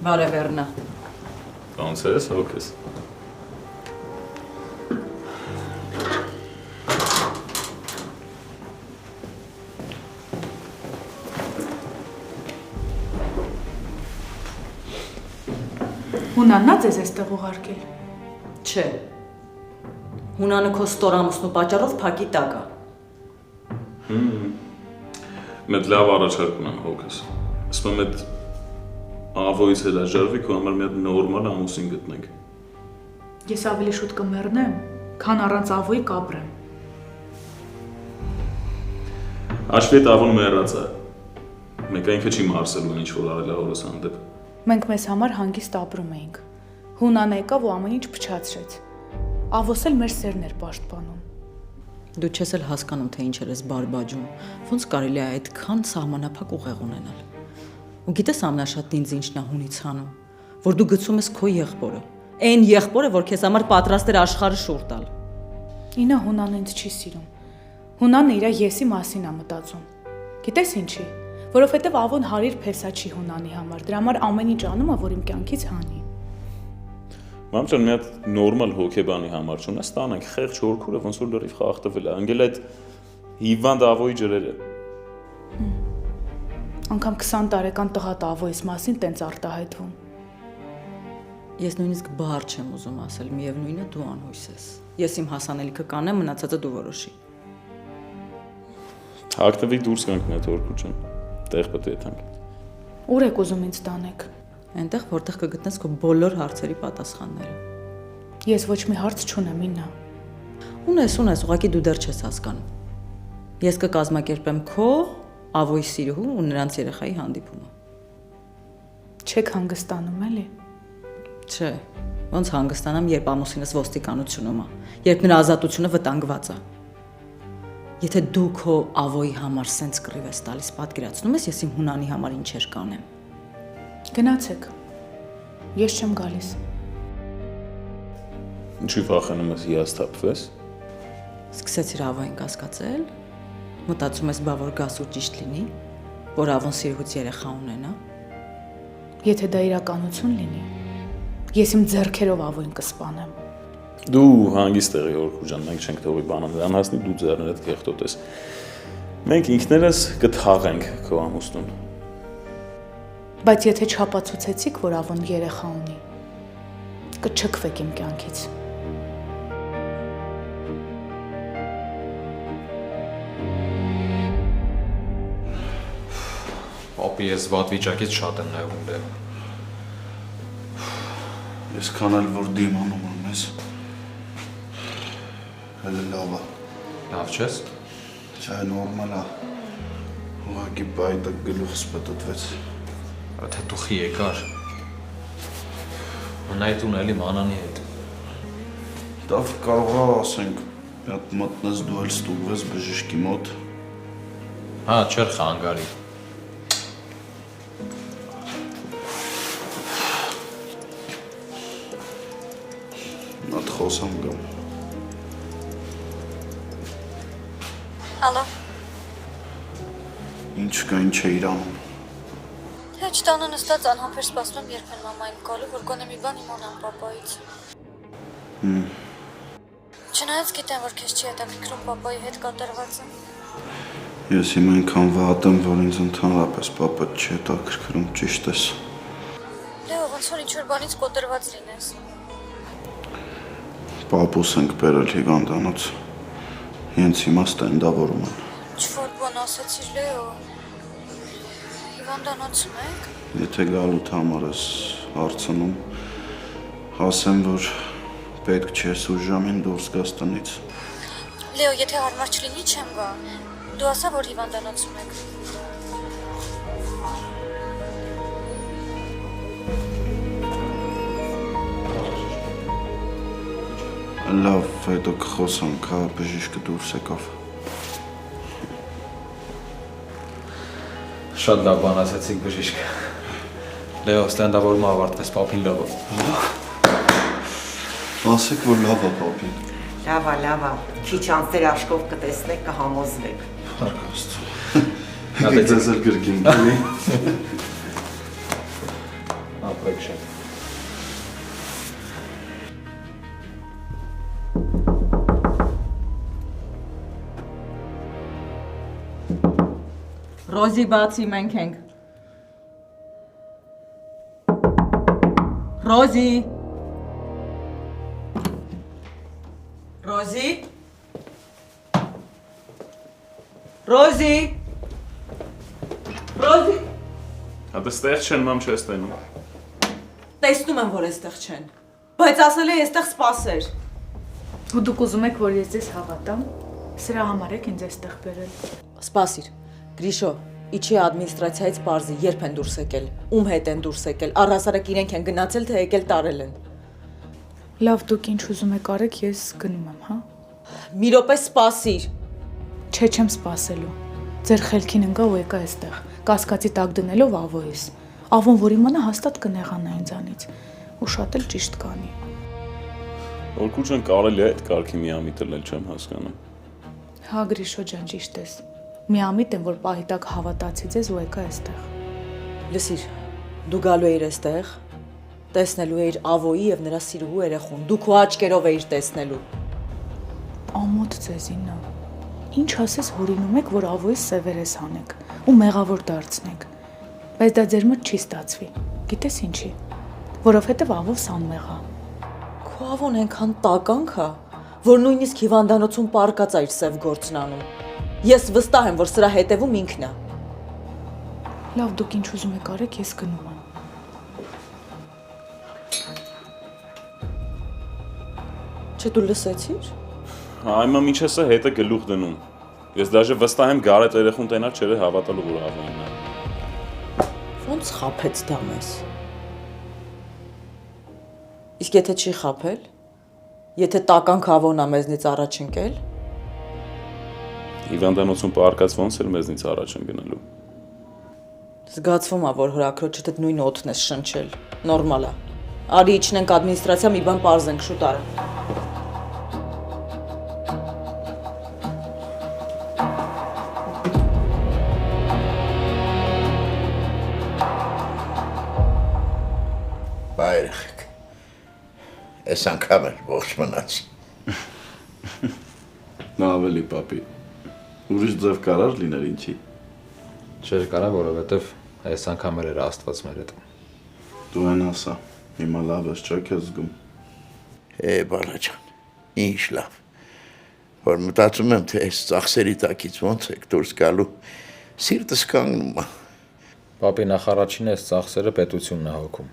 Բարև Էռնա։ Ոնց ես, հոգես։ Հունաննա ձեզ էստեղ ուղարկել։ Չէ։ Հունանը քո ստորամուսնու պատճառով փակի տակ է։ Մեծ լավ առաջարկ ունեմ հոգես։ Ասում եմ այդ ավոյից հետ աջարվի քո համար մի հատ նորմալ ամուսին գտնենք։ Ես ավելի շուտ կմեռնեմ, քան առանց ավոյի կապրեմ։ Աշվի այդ ավոն մեռած է։ Մեկ ինքը չի մարսելու ինչ որ արել է հորս հանդեպ։ Մենք մեզ համար հանգիստ ապրում էինք։ Հունանը եկավ ու ամեն ինչ փչացրեց։ Ավոս էլ մեր սերն էր պաշտպանում։ Դու չես էլ հասկանում, թե ինչ ես բարբաջում։ Ոնց կարելի է այդքան սահմանափակ ուղեղ ունենալ։ Ու գիտես ամենաշատն ինձ ինչն է հունից հանում, որ դու գցում ես քո եղբորը։ Այն եղբորը, որ քեզ համար պատրաստ էր աշխարհը շուռ տալ։ Ինա Հունանը ինձ չի սիրում։ Հունանը իր եսի մասին է մտածում։ Գիտես ինչի։ Որովհետև ավոն հարիր փեսա չի Հունանի համար, դրա համար ամեն ինչ անում է, որ իմ կյանքից հանի։ Մամ ջան, մի հատ նորմալ հոգեբանի համար չունես, տանենք խեղճ հորքուրը ոնց որ լրիվ խախտվել է, անգել այդ հիվանդ ավոյի ջրերը։ Անգամ 20 տարեկան տղա ավոյից մասին տենց արտահայտվում։ Ես նույնիսկ բառ չեմ ուզում ասել, միևնույնը դու անհույս ես։ Ես իմ հասանելիքը կանեմ, մնացածը դու որոշի։ Հագնվի դուրս գանք մի հատ հորքու ջան։ Տեղ պետք է տանք։ Ուր եք ուզում ինձ տանեք։ Այնտեղ, որտեղ կգտնես քո բոլոր հարցերի պատասխանները։ Ես ոչ մի հարց չունեմ, Իննա։ Ունես, ուղղակի դու դեռ չես հասկանում։ Ես կկազմակերպեմ քո, ավոյի սիրուհու ու նրանց երեխայի հանդիպումը։ Չեք հանգստանում, էլի։ Չէ, ոնց հանգստանամ, երբ ամուսինս ոստիկանությունում է, երբ նրա ազատությունը վտանգված է։ Եթե դու քո ավոյի համար սենց կռիվ ես տալիս, պատկերացնում ես, ես իմ Հունանի համար ինչեր կանեմ։ Գնացեք։ Ես չեմ գալիս։ Ինչի վախենում ես հիասթափվես։ Սկսեցիր ավոյին կասկածել, մտածում ես բա որ գաս ու ճիշտ լինի, որ ավոն սիրուց երեխա ունենա։ Եթե դա իրականություն լինի, ես իմ ձեռքերով ավոյին կսպանեմ։ Դու հանգիստ եղի հորքու ջան, մենք չենք թողի բանան հասնի, դու ձեռներդ կեղտոտես։ Մենք ինքներս կթաղենք քո ամուսնուն։ Բայց եթե չապացուցեցիք, որ ավոն երեխա ունի, կչքվեք իմ կյանքից։ Պապի, ես վատ վիճակից շատ եմ նայվում դեմ։ Ես կանալ որ դիմանում եմ ես։ Հələ լավ է։ Լավ չես։ Չէ, նորմալ է։ Ուղղակի բայդը գլուխս պտտվեց։ Թե դուխի եկար։ Մնայդ ունել իմ Անանի հետ։ Դավ կարող է ասենք, մի հատ մտնես դու էլ ստուգվես բժիշկի մոտ։ Հա, չեր խանգարի։ Նատ խոսամ գամ։ Ալո։ Ինչ կա, ինչ է իրանում։ Հեչ տանը նստած անհամբեր սպասում եմ երբեն մամային գալու, որ գոնե մի բան իմանամ պապայից։ Չնայած գիտեմ, որ քեզ չի հետաքրքրում պապայի հետ կատարվածը։ Ես իմ այնքան վատ եմ, որ ինձ ընդհանրապես պապա չի հետաքրքրում, ճիշտ ես։ Լեո, ոնց որ ինչ-որ բանից կոտրված լինես։ Պապուս ենք բերել հիվանդանոց։ Հենց հիմա ստենդավորում են։ Ինչ-որ բան ասացիր, Լեո։ Հիվանդանոցում եք։ Եթե գալուտ համար ես հարցնում, ասեմ, որ պետք չէ սուր ժամին դուրս գաս տնից։ Լեո, եթե հարմար չլինի, չեմ գա։ Դու ասա, որ հիվանդանոցում եք։ Լավ, հետո կխոսանք, հա, բժիշկը դուրս եկավ։ Շատ լավ բան ասացիք բժիշկ։ Լեո, ստենդավորումը ավարտվեց, պապին լավ է։ Ասեք, որ լավ է պապին։ Լավ է, քիչ անցեր աշկով կտեսնեք, կհամոզվեք։ Փառք Աստծո։ Ձեզ էլ գրկին գնի։ Ապրեք Ռոզի բացի մենք ենք։ Ռոզի։ Ռոզի։ Ռոզի։ Ռոզի։ Հա դե ստեղ չեն մամ չես տենում։ Տեսնում եմ, որ այստեղ չեն, բայց ասել է այստեղ սպասեր։ Ու դուք ուզում եք, որ ես ձեզ հավատամ։ Սրա համար եք ինձ այստեղ բերել։ Սպասիր, Գրիշո, իջի ադմինիստրացիայից պարզի, երբ են դուրս եկել, ում հետ են դուրս եկել, առհասարակ իրենք են գնացել, թե եկել տարել են։ Լավ, դուք ինչ ուզում եք արեք, ես գնում եմ, հա։ Մի րոպե սպասիր։ Չէ, չեմ սպասելու։ Ձեր խելքին ընկա ու եկա այստեղ, կասկածի տակ դնելով Ավոյից։ Ավոն, որ իմանա, հաստատ կնեղանա ինձանից ու շատ էլ ճիշտ կանի։ Օրկուջան կարելի է այդ կարգի միամիտ էլ չեմ հասկանում։ Հա, Գրիշո ջան, ճիշտ ես։ Միամիտ եմ, որ պահի տակ հավատացի ձեզ ու եկա այստեղ։ Լսիր, դու գալու էիր այստեղ, տեսնելու էիր Ավոյի եւ նրա սիրուհու երեխուն, դու քո աչքերով էիր տեսնելու։ Ամոթ ձեզինա։ Ինչ ասես հորինում եք, որ Ավոյից սևերես հանեք ու մեղավոր դարձնեք։ Բայց դա ձեր մոտ չի ստացվի։ Գիտես ինչի։ Որովհետև Ավով սանմեղա։ Քո Ավոն այնքան տականք է, որ նույնիսկ հիվանդանոցում պարկած է իր սև գործն անում։ Ես վստահ եմ, որ սրա հետևում ինքն է։ Լավ, դուք ինչ ուզում եք արեք, ես գնում եմ։ Չէ, դու լսեցիր։ Այ մամ ինչ էսա հետը գլուխ դնում։ Ես դաժե վստահ եմ Գարետ երեխուն տենար չէր հավատալու որ Ավոնն է։ Ոնց խափեց դա մեզ։ Իսկ եթե չի խափել, եթե տականք Ավոնն է մեզնից առաջ ընկել, Հիվանդանոցում պարկած ոնց էր մեզնից առաջ են գնալու։ զգացվում է, որ հրաքրոջդ այդ նույն օդն է շնչել։ Նորմալ է։ Արի իջնենք ադմինիստրացիա, մի բան պարզենք շուտ արա։ Բայրեխեք, ես անգամ էր ողջ մնաց։ Նա ավելի պապի, ուրիշ ձև կարար լիներ ինչի։ Չէր կարա, որովհետև այս անգամ էր Աստված մեր հետ։ Դու են ասա, հիմա լավ ես չէ քեզ զգում։ Բալաջան, ինչ լավ, որ մտածում եմ, թե այս ծախսերի տակից ոնց եք դուրս գալու, սիրտս կանգնում է։ Պապի նախարարին այս ծախսերը պետությունն է հոգում։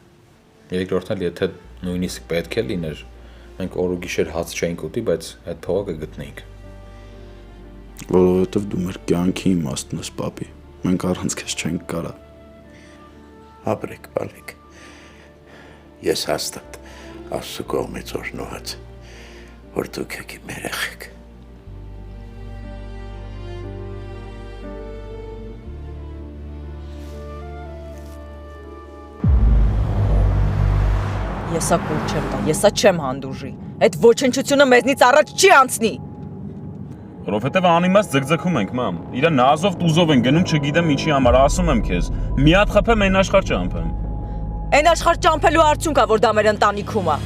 Երկրորդն էլ եթե նույնիսկ պետք է լիներ, մենք օր ու գիշեր հաց չենք ուտի, բայց այդ փողը կգտնեինք։ Որովհետև դու մեր կյանքի իմաստն ես, պապի։ Մենք առանց քեզ չենք կարա։ Ապրեք, բալեք։ Ես հաստատ Աստծո կողմից օրհնված, որ դուք եք իմ երեխեք։ Եսա կուր չեմ տա, եսա չեմ հանդուրժի։ Այդ ոչնչությունը մեզնից առաջ չի անցնի։ Որովհետև անիմաստ ձգձգում ենք, մամ։ Իրա նազով տուզով են գնում, չգիտեմ ինչի համար, ասում եմ քեզ։ Մի հատ խփեմ, այն աշխարհ ճամփեմ։ Այն աշխարհ ճամփելու արդյունք է, որ դա մեր ընտանիքում է։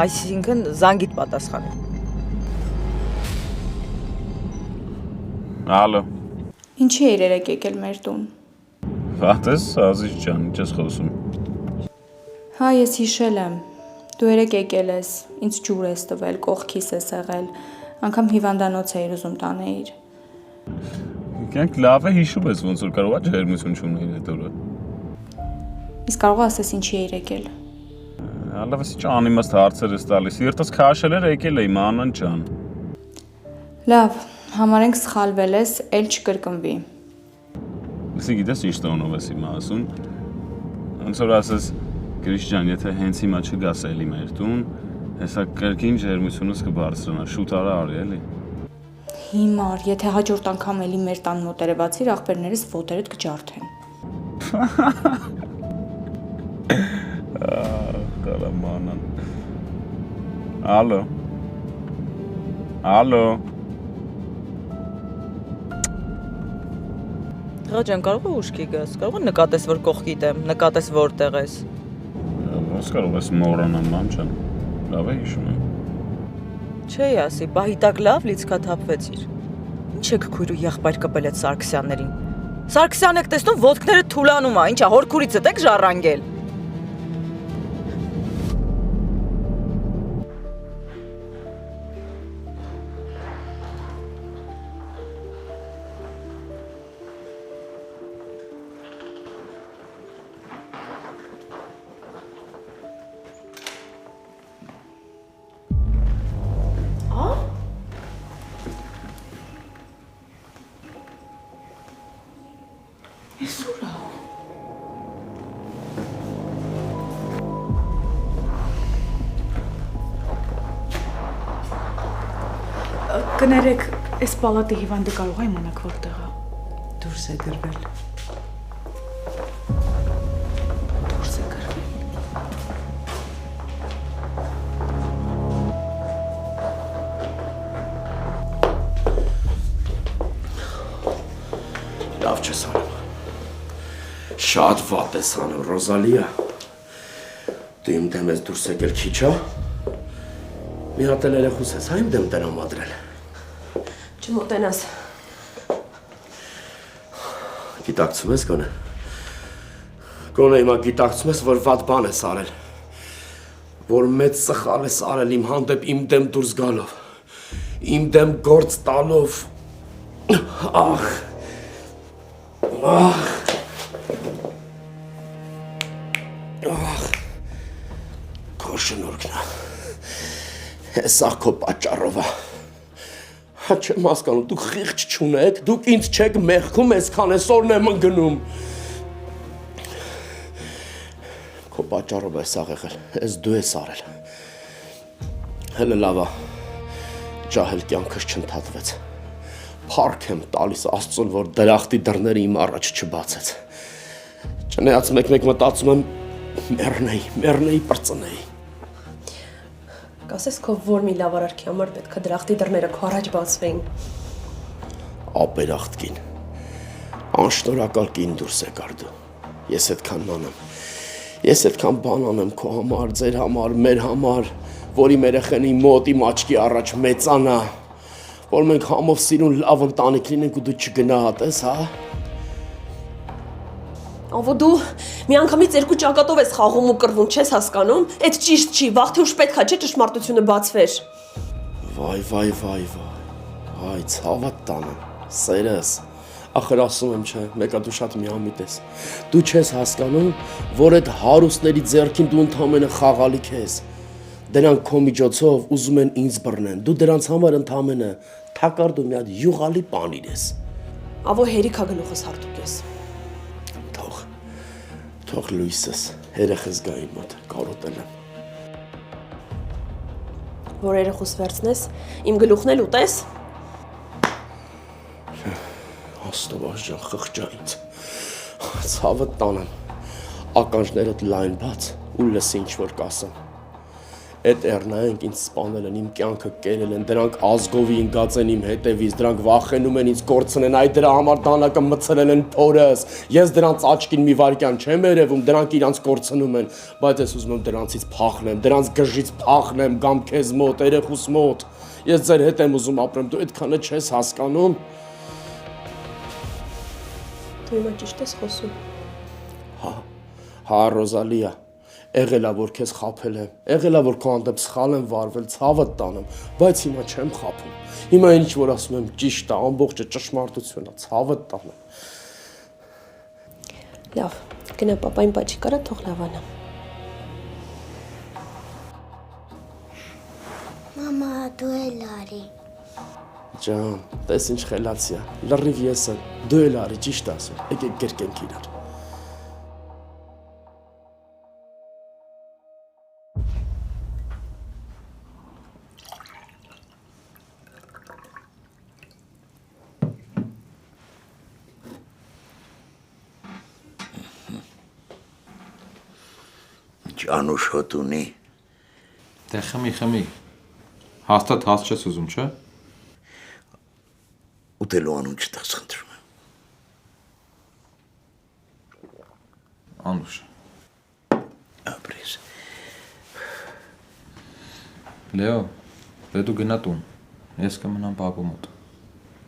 Այսինքն զանգիտ պատասխանի։ Ալո։ Ինչի էր երեք եկել մեր տուն։ Վատես, Ազիզ ջան, ինչ ես խոսում։ Հա, ես հիշել եմ։ Դու երեք եկել ես, ինձ ջուր ես տվել, կողքիս ես եղել, անգամ հիվանդանոց էիր ուզում տանեիր։ Կյանք լավ է հիշում ես, ոնց որ կարող է ջերմություն չունենալ այդ օրը։ Իսկ կարող ասես ինչի էիր եկել։ Ալավս ինչ անիմաստ հարցեր ես տալիս։ Երտոց քաշել էր եկել էի, մանան ջան։ Լավ, համարենք սխալվել ես, էլ չկրկնվի։ Լսի գիտես ինչ տոնով ես հիմա ասում։ Ոնց որ ասես Գրիշ ջան, եթե հենց հիմա չգաս էլի մեր տուն, հեսա կրկին ջերմությունս կբարձրանա, շուտ արա արի էլի։ Հիմար, եթե հաջորդ անգամ էլի մեր տան մոտ երևացիր, աղբերներս ոտերդ կջարդեն։ Կալամանան։ Ալո։ Ալո։ Ղաջան, կարող է ուշքի գաս, կարող է նկատես, որ կողքիդ եմ, նկատես որտեղ ես։ Ոնց կարող ես մոռանալ, մամ ջան։ Լավ է հիշում եմ։ Չէի ասի, բահիտակ լավ լիցքաթափվեցիր։ Ինչ եք քույրու եղբայր կպել այդ Սարգսյաններին։ Սարգսյան եք տեսնում ոտքները թուլանում ա, ինչա հորքուրիցդ եք ժառանգել։ Կներեք, այս պալատի հիվանդը կարող է իմանաք որտեղ է։ Դուրս է գրվել։ Դուրս է գրվել։ Լավ չես անում։ Շատ վատ ես անում, Ռոզալիա։ Դու իմ դեմ ես դուրս եկել քիչ, հա։ Մի հատ էլ երեխուս ես, հա իմ դեմ տրամադրել։ Չմոտենաս։ Գիտակցում ես գոնե։ Գոնե հիմա գիտակցում ես, որ վատ բան ես արել։ Որ մեծ սխալ ես արել իմ հանդեպ իմ դեմ դուրս գալով։ Իմ դեմ գործ տալով։ Ախ։ Ախ։ Ախ։ Քո շնորհքն է։ Հեսա քո պատճառով է։ Հա չեմ հասկանում, դուք խիղճ չունեք, դուք ինձ չեք մեղքում, այսքան այսօրն եմ ընկնում։ Քո պատճառով է սաղ եղել, այս դու ես արել։ Հələ լավ է, ջահել կյանքս չընդհատվեց։ Փառք եմ տալիս Աստծուն, որ դրախտի դռները իմ առաջ չբացեց։ Չնայած մեկ-մեկ մտածում եմ մեռնեի, պրծնեի։ Կասես քո որ մի լավ արարքի համար պետք է դրախտի դռները քո առաջ բացվեին։ Ապերախտ կին։ Անշնորհակալ կին դուրս եկար դու։ Ես այդքան բան անեմ քո համար, ձեր համար, մեր համար, որ իմ երեխանի մոտ իմ աչքի առաջ մեծանա, որ մենք համով սիրուն լավ ընտանիք լինենք ու դու չգնահատես, հա։ Ով դու միանգամից երկու ճակատով ես խաղում ու կռվում, չես հասկանում։ Այդ ճիշտ չի, վաղ թե ուշ պետք է չէ ճշմարտությունը բացվեր։ Վայ, ցավդ տանեմ, սերս։ Ախր ասում եմ չէ, մեկա դու շատ միամիտ ես։ Դու չես հասկանում, որ այդ հարուստների ձեռքին դու ընդամենը խաղալիք ես։ Դրանք քո միջոցով ուզում են ինձ բռնեն։ Դու դրանց համար ընդամենը թակարդ ու մի հատ յուղալի պանիր ես։ Ավո հերիքա գլուխս հարթուկ ես։ Թող լույսս, երեխս գա իմ մոտ, կարոտել եմ։ Որ երեխուս վերցնես, իմ գլուխն էլ ուտես։ Աստված ջան, խղճա ինձ։ Ցավը տանեմ։ Ականջներդ լայն բաց ու լսի ինչ որ կասեմ։ Այդ էռնայինք ինձ սպանել են, իմ կյանքը կերել են, դրանք ազգովի ընկած են իմ հետևից, դրանք վախենում են ինձ կորցնեն, այ դրա համար դանակը մցրել են փորս։ Ես դրանց աչքին մի վարքյան չեմ երևում, դրանք իրանց կորցնում են, բայց ես ուզում եմ դրանցից փախնեմ, դրանց գժից փախնեմ, գամ քեզ մոտ, երեխուս մոտ։ Ես ձեր հետ եմ ուզում ապրեմ, դու այդքանը չես հասկանում։ Դու հիմա ճիշտ ես խոսում։ Հա, Ռոզալիա, եղելա որ քեզ խաբել եմ, եղելա որ քո հանդեպ սխալ եմ վարվել, ցավդ տանեմ, բայց հիմա չեմ խաբում։ Հիմա ինչ որ ասում եմ ճիշտ է, ամբողջը ճշմարտություն է, ցավդ տանեմ։ Լավ, գնա պապային պաչի կարա թող լավանա։ Մամա, դու էլ արի։ Ջան, տես ինչ խելացի է, լրիվ ես եմ, դու էլ արի, ճիշտ ասում, եկեք գրկենք իրար։ Ջանուշ հոտ ունի։ Դե խմի։ Հաստատ հաց չես ուզում, չէ՞։ Ուտելու անուն չտաս խնդրում եմ։ Անուշ։ Ապրես։ Լեո, Դե դու գնա տուն։ Ես կմնամ պապու մոտ։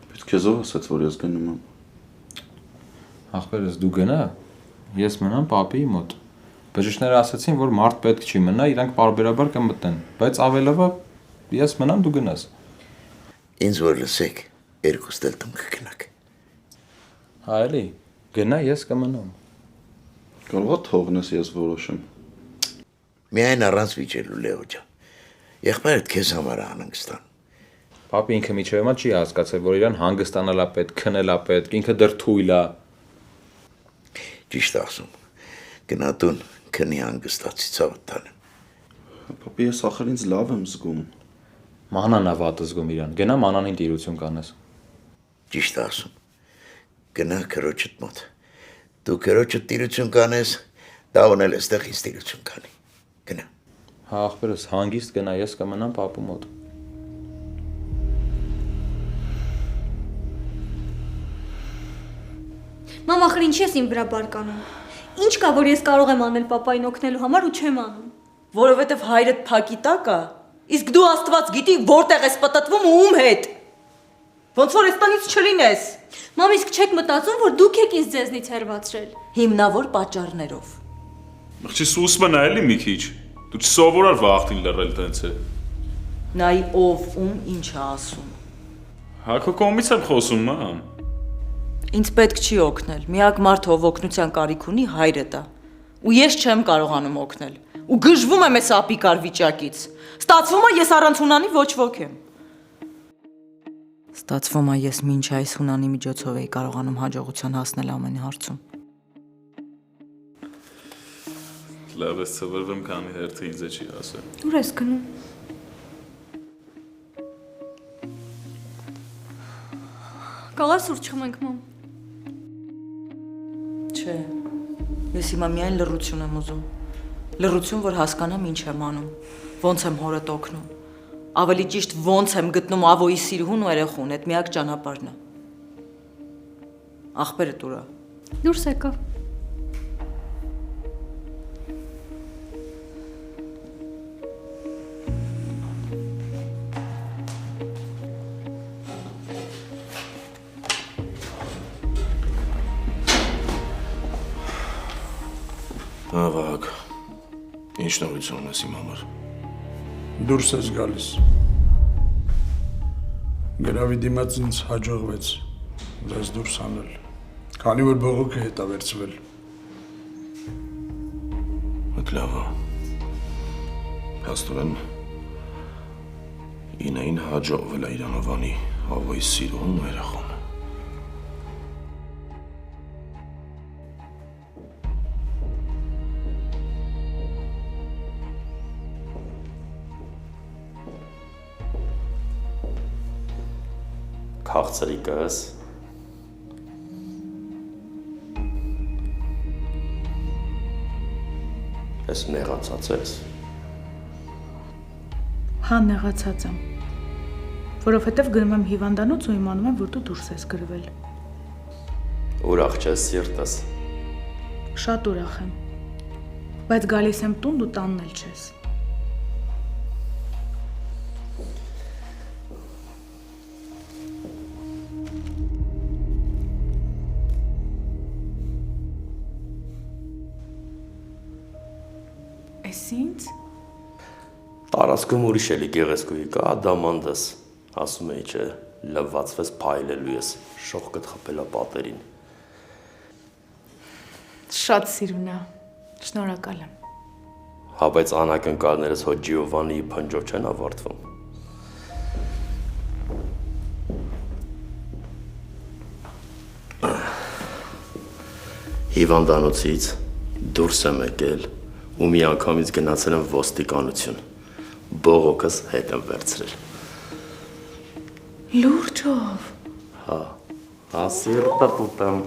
Բայց քեզ ով ասաց, որ ես գնում եմ։ Ախպերս դու գնա, ես մնամ պապի մոտ։ Բժիշկները ասացին, որ մարդ պետք չի մնա, իրանք պարբերաբար կմտնեն, բայց ավելովա ես մնամ, դու գնաս։ Ինձ որ լսեք, երկուստ էլ տուն կգնաք։ Հա էլի, գնա ես կմնամ։ Կարող է թողնես ես որոշեմ։ Միայն առանց վիճելու Լեո ջան։ Եղբայրդ քեզ համար է անհանգստանում։ Պապի ինքը միջև հիմա չի հասկացել, որ իրան հանգստանալա պետք, քնելա պետք, ինքը դեռ թույլ է։ Ճիշտ ասում։ Գնա տուն, քնի հանգստացի ցավը տանեմ։ Պապի, ես ախր ինձ լավ եմ զգում։ Մանանն է վատ զգում իրան։ Գնա մանանին տիրություն կանես։ Ճիշտ ասում։ Գնա քրոջդ մոտ։ Դու քրոջդ տիրություն կանես, դա ունել էստեղ ինձ տիրություն կանի։ Գնա։ Հա ախպերս հանգիստ գնա, ես կմնամ պապու մոտ։ Մամ, ախր ինչի ես իմ վրա բարկանում։ Ինչ կա, որ ես կարող եմ անել պապային օգնելու համար ու չեմ անում։ Որովհետև հայրդ փակի տակ է, իսկ դու Աստված գիտի որտեղ ես պտտվում ու ում հետ։ Ոնց որ էստանից չլինես։ Մամ, իսկ չեք մտածում, որ դուք եք ինձ ձեզնից հեռացրել։ Հիմնավոր պատճառներով։ Աղջի սուսմն է էլի մի քիչ։ Դու չսովորար վախտին լռել տենց է։ Նայ ով ում ինչ է ասում։ Հա քո կողմից եմ խոսում, մամ։ Ինձ պետք չի օգնել։ Միակ մարդը, ով օգնության կարիք ունի, հայրդ է։ Ու ես չեմ կարողանում օգնել։ Ու գժվում եմ այս ապիկար վիճակից։ Ստացվում է ես առանց Հունանի ոչ ոք եմ։ Ստացվում է ես մինչ այս Հունանի միջոցով էի կարողանում հաջողության հասնել ամեն հարցում։ Լավ ես ծվրվեմ, քանի հերթը ինձ չի ասել։ Ուր ես գնում։ Կարո՞ղ սուրճ խմենք, մամ։ Չէ, ես հիմա միայն լռություն եմ ուզում։ Լռություն, որ հասկանամ ինչ եմ անում, ոնց եմ հորդ օգնում։ Ավելի ճիշտ ոնց եմ գտնում ավոյի սիրուհուն ու երեխուն, այդ միակ ճանապարհն է։ Ախպերը դուր է։ Դուրս եկա։ Ավակ, ինչ նորություն ունես իմ համար։ Դուրս ես գալիս։ Գրավի դիմաց ինձ հաջողվեց ձեզ դուրս անել, քանի որ բողոքը հետավերցվել։ Այդ լավ է։ Փաստորեն ինային հաջողվել է Իրանովանի ավոյի սիրուն ու երախուն։ Քաղցրիկս ես նեղացած ես։ Հա, նեղացած եմ, որովհետև գնում եմ հիվանդանոց ու իմանում եմ, որ դու դուրս ես գրվել։ Ուրախ չես սիրտս։ Շատ ուրախ եմ, բայց գալիս եմ տուն, դու տանն էլ չես։ Էս ինձ։ Տարածքում ուրիշ էլի գեղեցկուի կա, ադամանդս, ասում էի չէ, լվացվես փայլելու ես, շողկդ խփելա պատերին։ Շատ սիրուն է, շնորհակալ եմ։ Հա, բայց անակնկալներս հո Ջիովանիի փնջով չեն ավարտվում։ Հիվանդանոցից դուրս եմ եկել ու մի անգամից գնացել եմ ոստիկանություն, բողոքս հետ եմ վերցրել։ Լուրջով։ Հա, ասիրտը տուտեմ։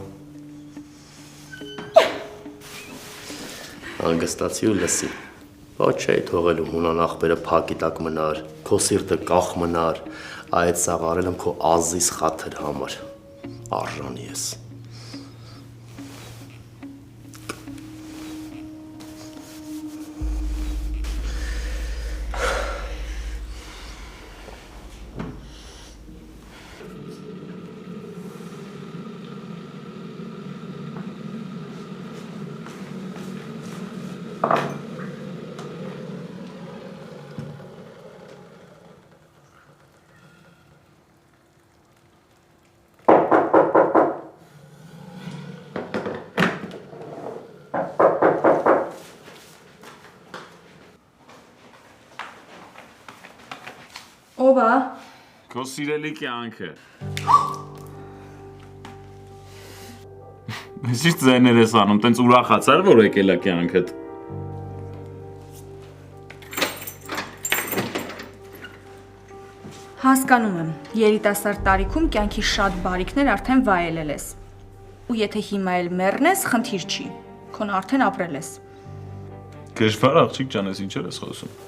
Հանգստացի ու լսի, ոչ էի թողելու Հունան ախպերը փակի տակ մնար, քո սիրտը կախ մնար, այդ սաղ արել եմ քո ազիզ խաթր համար, արժանի ես։ Ո՞վ է։ Քո սիրելի կյանքը։ Ես ինչ ձայներ ես անում, տենց ուրախացար, որ եկել է կյանքդ։ Հասկանում եմ, երիտասարդ տարիքում կյանքի շատ բարիքներ արդեն վայելել ես։ Ու եթե հիմա էլ մեռնես, խնդիր չի։ Քոն արդեն ապրել ես։ Դժվար աղջիկ ջան, ես ինչեր ես խոսում։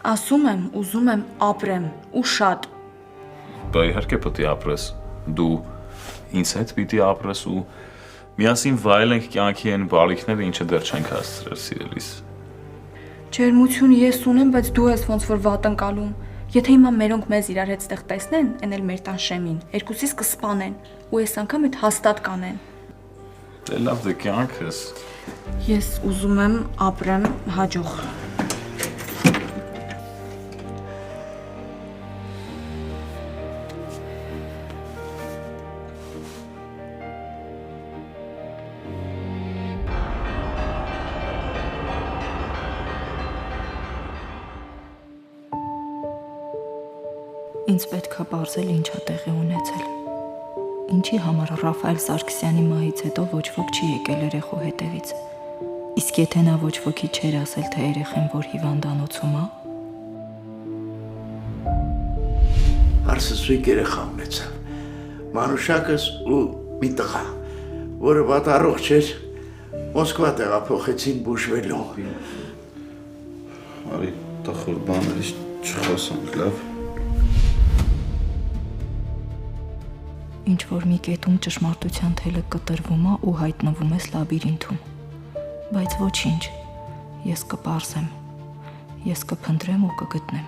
Ասում եմ, ուզում եմ ապրեմ ու շատ։ Բա իհարկե պետք է ապրես։ Դու ինձ հետ պիտի ապրես ու միասին վայելենք կյանքի այն բարիքները, ինչը դեռ չենք հասցրել, սիրելիս։ Ջերմություն ես ունեմ, բայց դու ես ոնց որ վատ ընկալում։ Եթե հիմա մերոնք մեզ իրար հետ ստեղ տեսնեն, այն էլ մեր տան շեմին, երկուսիս կսպանեն, ու այս անգամ այդ հաստատ կանեն։ Դե լավ դե կյանքս։ Ես ուզում եմ ապրեմ հաջող։ Ինձ պետք է բարձել ինչա տեղի ունեցել։ Ինչի համար Ռաֆայել Սարգսյանի մահից հետո ոչ ոք չի եկել երեխու հետևից։ Իսկ եթե նա ոչ ոքի չէր ասել, թե երեխեն որ հիվանդանոցում է։ Արսսույկ երեխա ունեցավ։ Մանուշակս ու մի տղա, որը վատառողջ էր, Մոսկվա տեղափոխեցին բուժվելու։ Արի տխուր բաներից չխոսանք, լավ։ Ինչ որ մի կետում ճշմարտության թելը կտրվում է ու հայտնվում ես լաբիրինթում։ Բայց ոչինչ, ես կպարզեմ, ես կփնտրեմ ու կգտնեմ։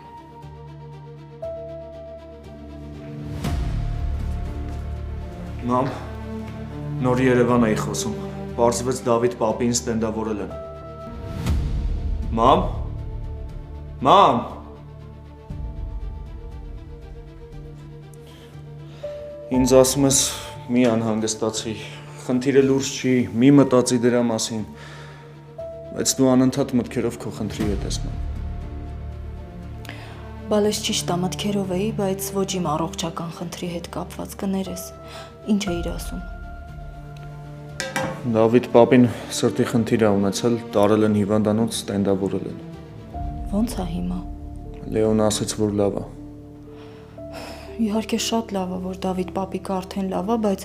Մամ, նոր Երևան էի խոսում, պարզվեց Դավիթ պապին ստենդավորել են։ Մամ, մամ։ Ինձ ասում ես մի անհանգստացի, խնդիրը լուրջ չի, մի մտածի դրա մասին, բայց դու անընդհատ մտքերով քո խնդրի հետ ես մամ։ Բալես ճիշտ է մտքերով էի, բայց ոչ իմ առողջական խնդրի հետ կապված կներես։ Ինչ էիր ասում։ Դավիթ պապին սրտի խնդիր է ունեցել, տարել են հիվանդանոց, ստենդավորել են։ Ոնց է հիմա։ Լեոնը ասաց, որ լավ է։ Իհարկե շատ լավ է, որ Դավիթ պապիկը արդեն լավ է, բայց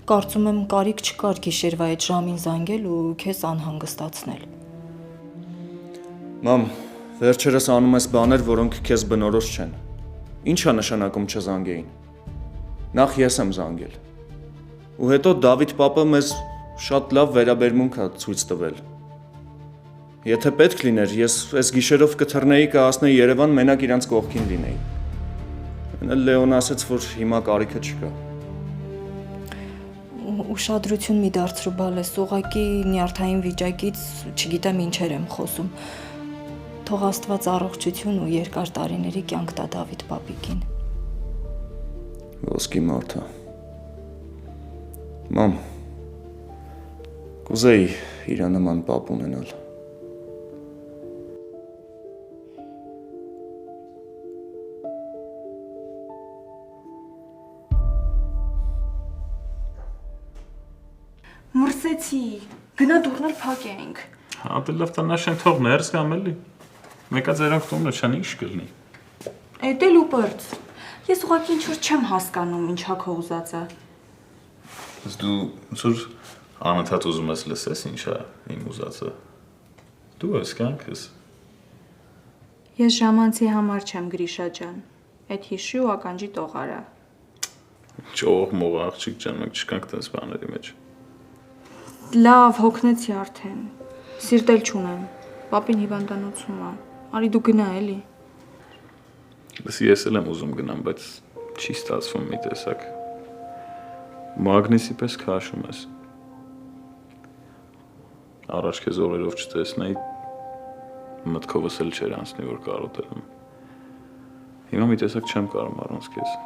կարծում եմ կարիք չկար գիշերվա այդ ժամին զանգել ու քեզ անհանգստացնել։ Մամ, վերջերս անում ես բաներ, որոնք քեզ բնորոշ չեն։ Ինչ է նշանակում չզանգեին։ Նախ ես եմ զանգել։ Ու հետո Դավիթ պապը մեզ շատ լավ վերաբերմունք է ցույց տվել։ Եթե պետք լիներ, ես այս գիշերով կթռնեի կհասնեի Երևան մենակ իրանց կողքին լինեի։ Լեոն ասաց, որ հիմա կարիքը չկա։ Ուշադրություն մի դարձրու Բալես, ուղղակի նյարդային վիճակից չգիտեմ ինչեր եմ խոսում։ Թող Աստված առողջություն ու երկար տարիների կյանք տա Դավիթ պապիկին։ Ոսկի մարդը։ Մամ, կուզեի իր նման պապ ունենալ։ Մրսեցի, գնա դուրնել փակ էինք։ Հա, դե լավ տանաշեն թող ներս գամ էլի։ Մեկա ձերոնք տունը չան ինչ կլինի։ Էդ էլ ու բրծ։ Ես ուղղակի ինչ որ չեմ հասկանում ինչա քո ուզածը։ Ես դու ոնց որ անընդհատ ուզում ես լսես ինչա իմ ուզածը։ Դու ես կյանքս։ Ես ժամանցի համար չեմ Գրիշա ջան։ Այդ հիշի ու ականջի տողարա։ Ճող մող աղջիկ ջան, մենք չկանք տես բաների մեջ։ Լավ, հոգնեցի արդեն։ Սիրտել չունեմ։ Պապին հիվանդանոցում է։ Արի դու գնա էլի։ Ես էլ եմ ուզում գնամ, բայց չի ստացվում մի տեսակ։ Մագնիսի պես քաշում ես։ Առաջ քեզ օրերով չտեսնեի, մտքովս էլ չէր անցնի, որ կարոտել եմ։ Հիմա մի տեսակ չեմ կարող առանց քեզ։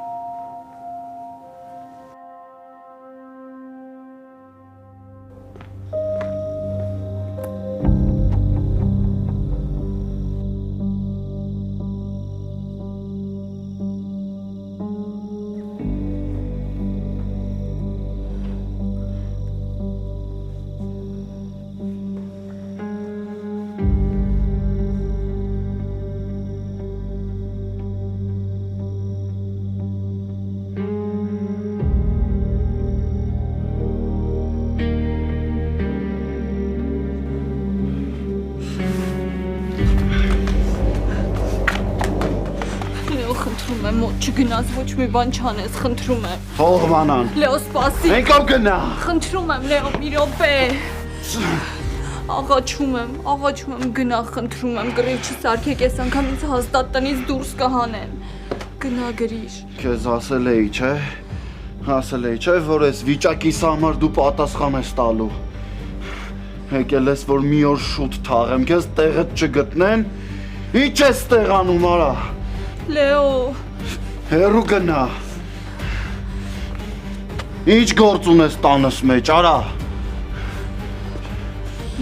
խնդրում եմ, մոտ չգնաս, ոչ մի բան չանես, խնդրում եմ։ Թող մանան։ Լեո, սպասի։ Եկավ գնա։ Խնդրում եմ, Լեո, մի րոպե։ Աղաչում եմ, գնա, խնդրում եմ, կռիվ չսարքեք, այս անգամ ինձ հաստատ տնից դուրս կհանեն։ Գնա գրիշ։ Քեզ ասել էի, չէ՞։ Ասել էի, չէ՞, որ այս վիճակիս համար դու պատասխան ես տալու։ Եկել ես, որ մի օր շուտ թաղեմ, քեզ տեղդ չգտնեն։ Ինչ ես տեղանում, արա։ Լեո։ Հեռու գնա։ Ինչ գործ ունես տանս մեջ, արա։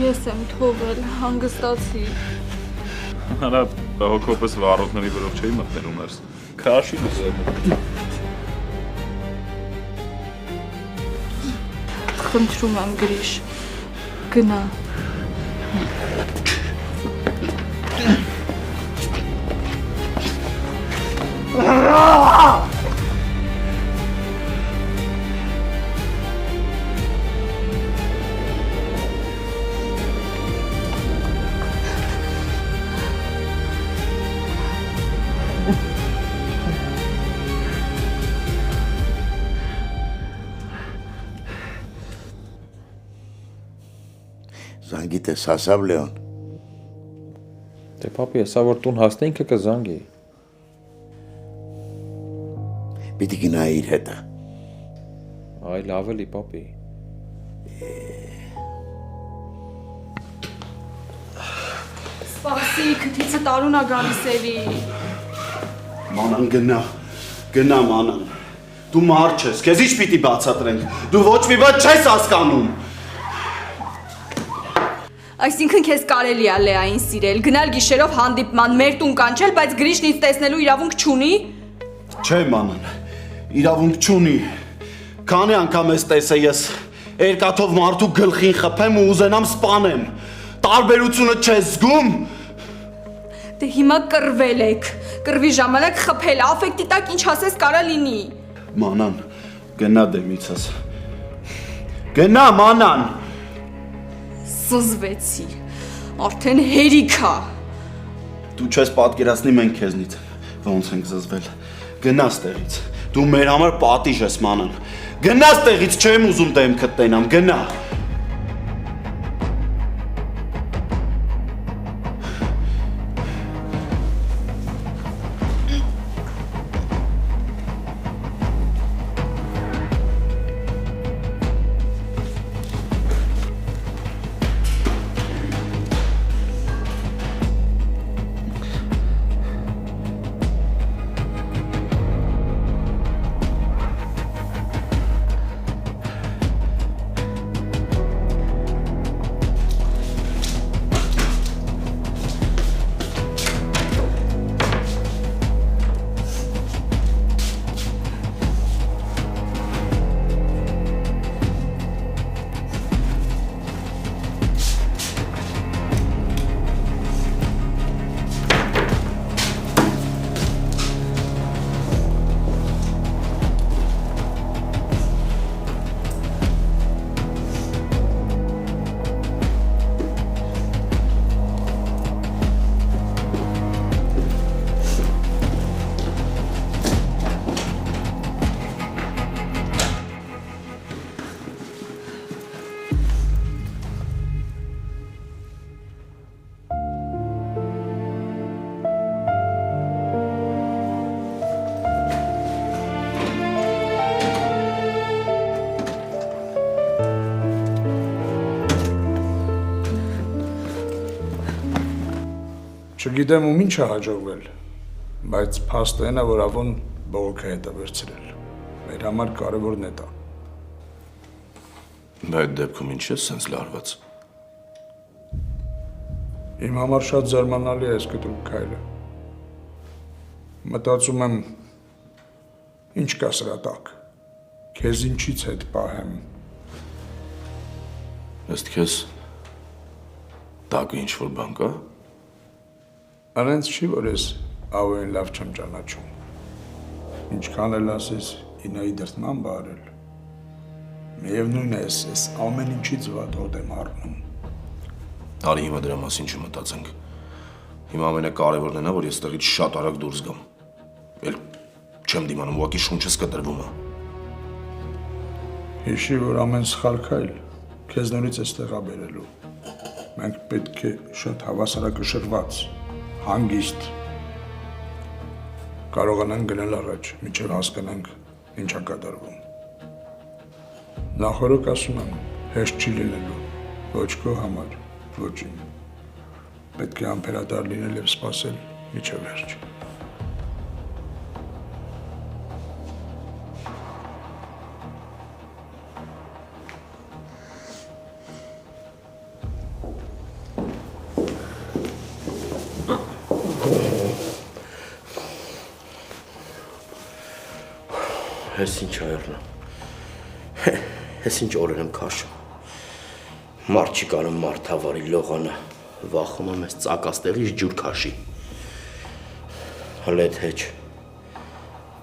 Ես եմ թողել, հանգստացի։ Արա հոգոպես վարորդների վրով չէի մտնել ունես։ Քաշի լսել։ Խնդրում եմ գրիշ, գնա։ Զանգիտ ես հասավ Լեոն։ Դե պապի, հեսա որ տուն հասնե ինքը կզանգի։ Պիտի գնայի իր հետը։ Այ լավ էլի պապի։ Սպասի, քթիցը տարուն ա գալիս էլի։ Մանան գնա մանան։ Դու մարդ ես, քեզ ինչ պիտի բացատրենք։ Դու ոչ մի բան չես հասկանում։ Այսինքն քեզ կարելի է Լեային սիրել, գնալ գիշերով հանդիպման, մեր տուն կանչել, բայց գրիշն ինձ տեսնելու իրավունք չունի։ Չէ մանան, իրավունք չունի։ Քանի անգամ ես տեսե ես երկաթով մարդու գլխին խփեմ ու ուզենամ սպանեմ։ Տարբերությունը չես զգում։ Դե հիմա կռվել եք, կռվի ժամանակ խփել, աֆեկտի տակ ինչ ասես կարա լինի։ Մանան, գնա դեմիցս։ Գնա մանան։ Զզվեցի, արդեն հերիք ա։ Դու չես պատկերացնի մենք քեզնից ոնց ենք զզվել։ Գնա ստեղից։ Դու մեր համար պատիժ ես մանան։ Գնա ստեղից, չեմ ուզում դեմքդ տենամ, գնա։ Չգիտեմ ում ինչ է հաջողվել, բայց փաստը այն է, որ ավոն բողոքը հետ է վերցրել։ Մեր համար կարևորն է դա։ Այդ դեպքում ինչ ես սենց լարված։ Իմ համար շատ զարմանալի է այս կտրուկ քայլը։ Մտածում եմ ինչ կա սրա տակ։ Քեզ ինչից հետ պահեմ։ Ըստ քեզ տակը ինչ-որ բան կա։ Անենց չի, որ ես ավոյն լավ չեմ ճանաչում։ Ինչքան էլ ասես ինայի դրտման բարել։ Միևնույն է, ես ամեն ինչից վատ հոտ եմ առնում։ Արի հիմա դրա մասին չմտածենք։ Հիմա ամենակարևորն է նա, որ ես տեղից շատ արագ դուրս գամ։ Էլ չեմ դիմանում, ուղղակի շունչս կտրվում է։ Հիշի, որ ամեն սխալ քայլ քեզ նորից էստեղ է բերելու։ Մենք պետք է շատ հավասարակշռված, հանգիստ կարողանանք գնալ առաջ, մինչև հասկանանք ինչ է կատարվում։ Նախորդ ասում եմ, հեշտ չի լինելու, ոչ քո համար, ոչ իմ։ Պետք է ամփերատար լինել եւ սպասել մինչև վերջ։ Հես ինչ այռնա։ Հես ինչ օրեր եմ քաշում։ Մարդ չի կարում մարդ հավարի լողանա, վախում եմ ես ծակաստեղից ջուր քաշի։ Հələ էդ հեչ։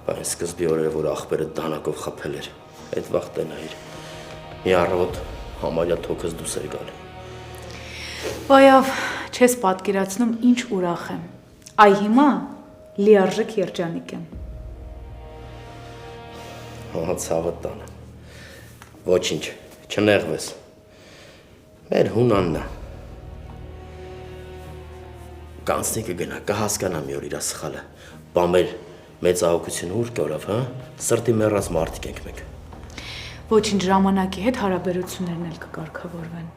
Բայց սկզբի օրերը, որ աղբերը դանակով խփել էր, այդ վաղ տնայր։ Մի առավոտ համարյա թոքս դուս էր գալի։ Բայավ, չես պատկերացնում ինչ ուրախ եմ։ Այ հիմա լիարժեք երջանիկ եմ։ Ահա ցավը տանը։ Ոչինչ, չնեղվես։ Մեր հունանն է։ Կանցնի կգնա, կհասկանա մի օր իր սխալը։ Բա մեր մեծ ահոգությունը ուր կորավ, հա? Սրտի մեռած մարդիկ ենք մենք։ Ոչինչ ժամանակի հետ հարաբերություններն էլ կկարգավորվեն։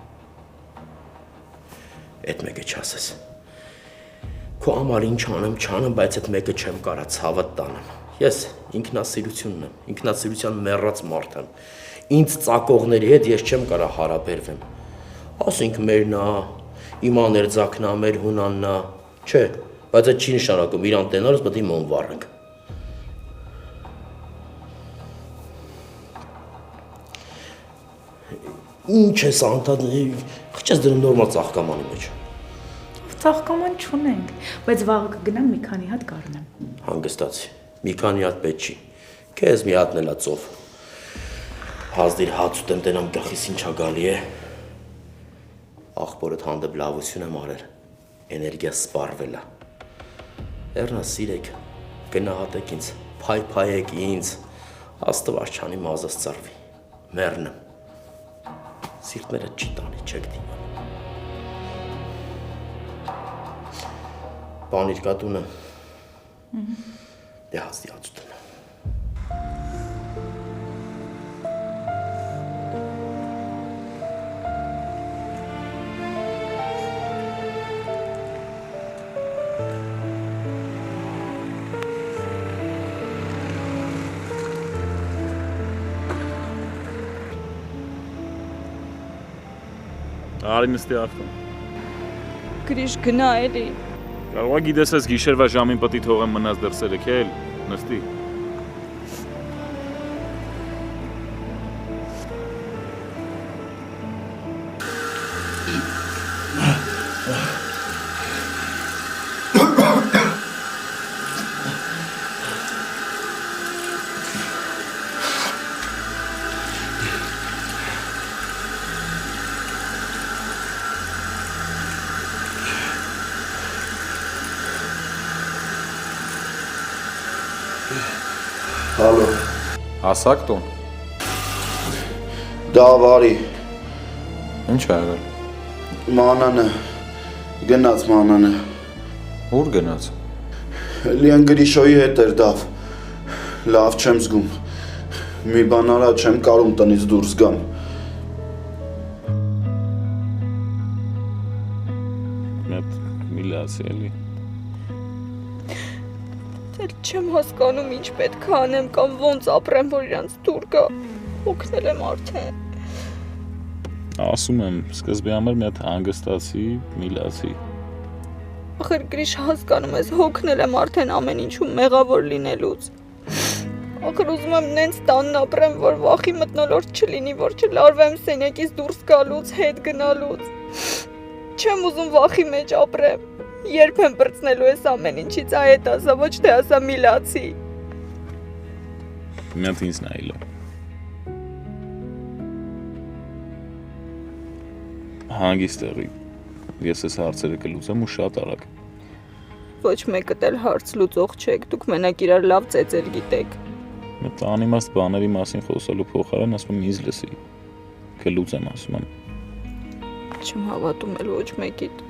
Այդ մեկը չասես։ Քո համար ինչ անեմ, չանեմ, բայց այդ մեկը չեմ կարա ցավը տանեմ։ Ես ինքնասիրությունն եմ, ինքնասիրության մեռած մարդ եմ։ Ինձ ծակողների հետ ես չեմ կարա հարաբերվեմ։ Ասենք մերն է, իմ աներձակն է, մեր հունանն է, չէ, բայց այդ չի նշանակում իրան տենալուց պետք է մոն վառենք։ Ինչ ես անդադ, խճես դրում նորմալ ծաղկամանի մեջ։ Ծաղկաման չունենք, բայց վաղը կգնամ մի քանի հատ կառնեմ։ Հանգստացի, մի քանի հատ պետք չի, քեզ մի հատն էլա ծով։ Հազդիր հաց ուտեմ տենամ գլխիս ինչա գալի է։ Աղբորդ հանդեպ լավություն եմ արել, էներգիա սպառվել է։ Էրնա սիրեք, գնահատեք ինձ, փայփայեք ինձ, Աստված չանի մազս ծառվի, մեռնեմ։ Սիրտները չի տանի, չեք դիմանում։ Բանիր կատունը, դե հազդի հաց ուտեմ։ Արի նստի արդեն։ Գրիշ գնա էլի։ Կարող է գիտես ես գիշերվա ժամին պետք է թողեմ մնաց դրսերը քել, նստի։ Հալո։ Հասակ տուն։ Դա բարի։ Ինչ ա եղել։ Մանանը։ Գնաց մանանը։ Ուր գնաց։ Լիան Գրիշոյի հետ էր դավ։ Լավ չեմ զգում։ Մի բան արա չեմ կարում տնից դուրս գամ։ Մետ միլիացի էլի։ Դեռ չեմ հասկանում ինչ պետք է անեմ կամ ոնց ապրեմ, որ իրանց դուր գա։ Օգնել եմ արդեն։ Ասում եմ, սկզբի համար մի հատ հանգստացի, միլացի։ Ախր Գրիշ հասկանում ես, հոգնել եմ արդեն ամեն ինչում մեղավոր լինելուց։ Ախր ուզում եմ նենց տանն ապրեմ, որ վախի մթնոլորտ չլինի, որ չլարվեմ սենյակից դուրս գալուց, հետ գնալուց։ Չեմ ուզում վախի մեջ ապրեմ։ Երբ եմ բրցնելու ես ամեն ինչից, այդ ասա, ոչ թե ասա միլացի։ Մի հատ ինձ նայելով։ Հանգիստ եղի։ Ես ես հարցերը կլուծեմ ու շատ արագ։ Ոչ մեկդ էլ հարց լուծող չեք, դուք մենակ իրար լավ ծեծել գիտեք։ Մտ անիմաստ բաների մասին խոսելու փոխարեն ասում եմ ինձ լսի։ Կլուծեմ ասում եմ։ Չեմ հավատում էլ ոչ մեկիդ։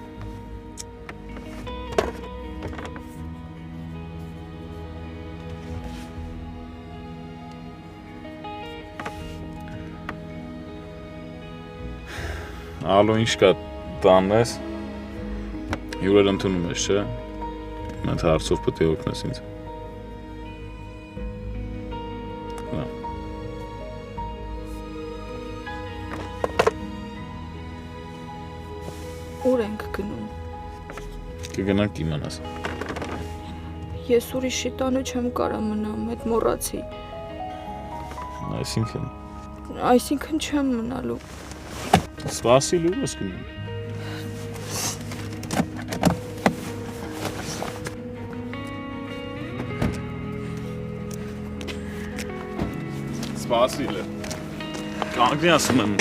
Ալո ինչ կա տանն ես։ Հյուրեր ընդունում ես, չէ՞։ Մենք հարցով պետք է օգնես ինձ։ Հա։ Ուր ենք գնում։ Կգնանք իմանաս։ Ես ուրիշի տանը չեմ կարա մնամ, այդ մոռացի։ Այսինքն չեմ մնալու։ Սպասիլ ու ես գնում։ Սպասիլ է։ Կանգնի ասում եմ։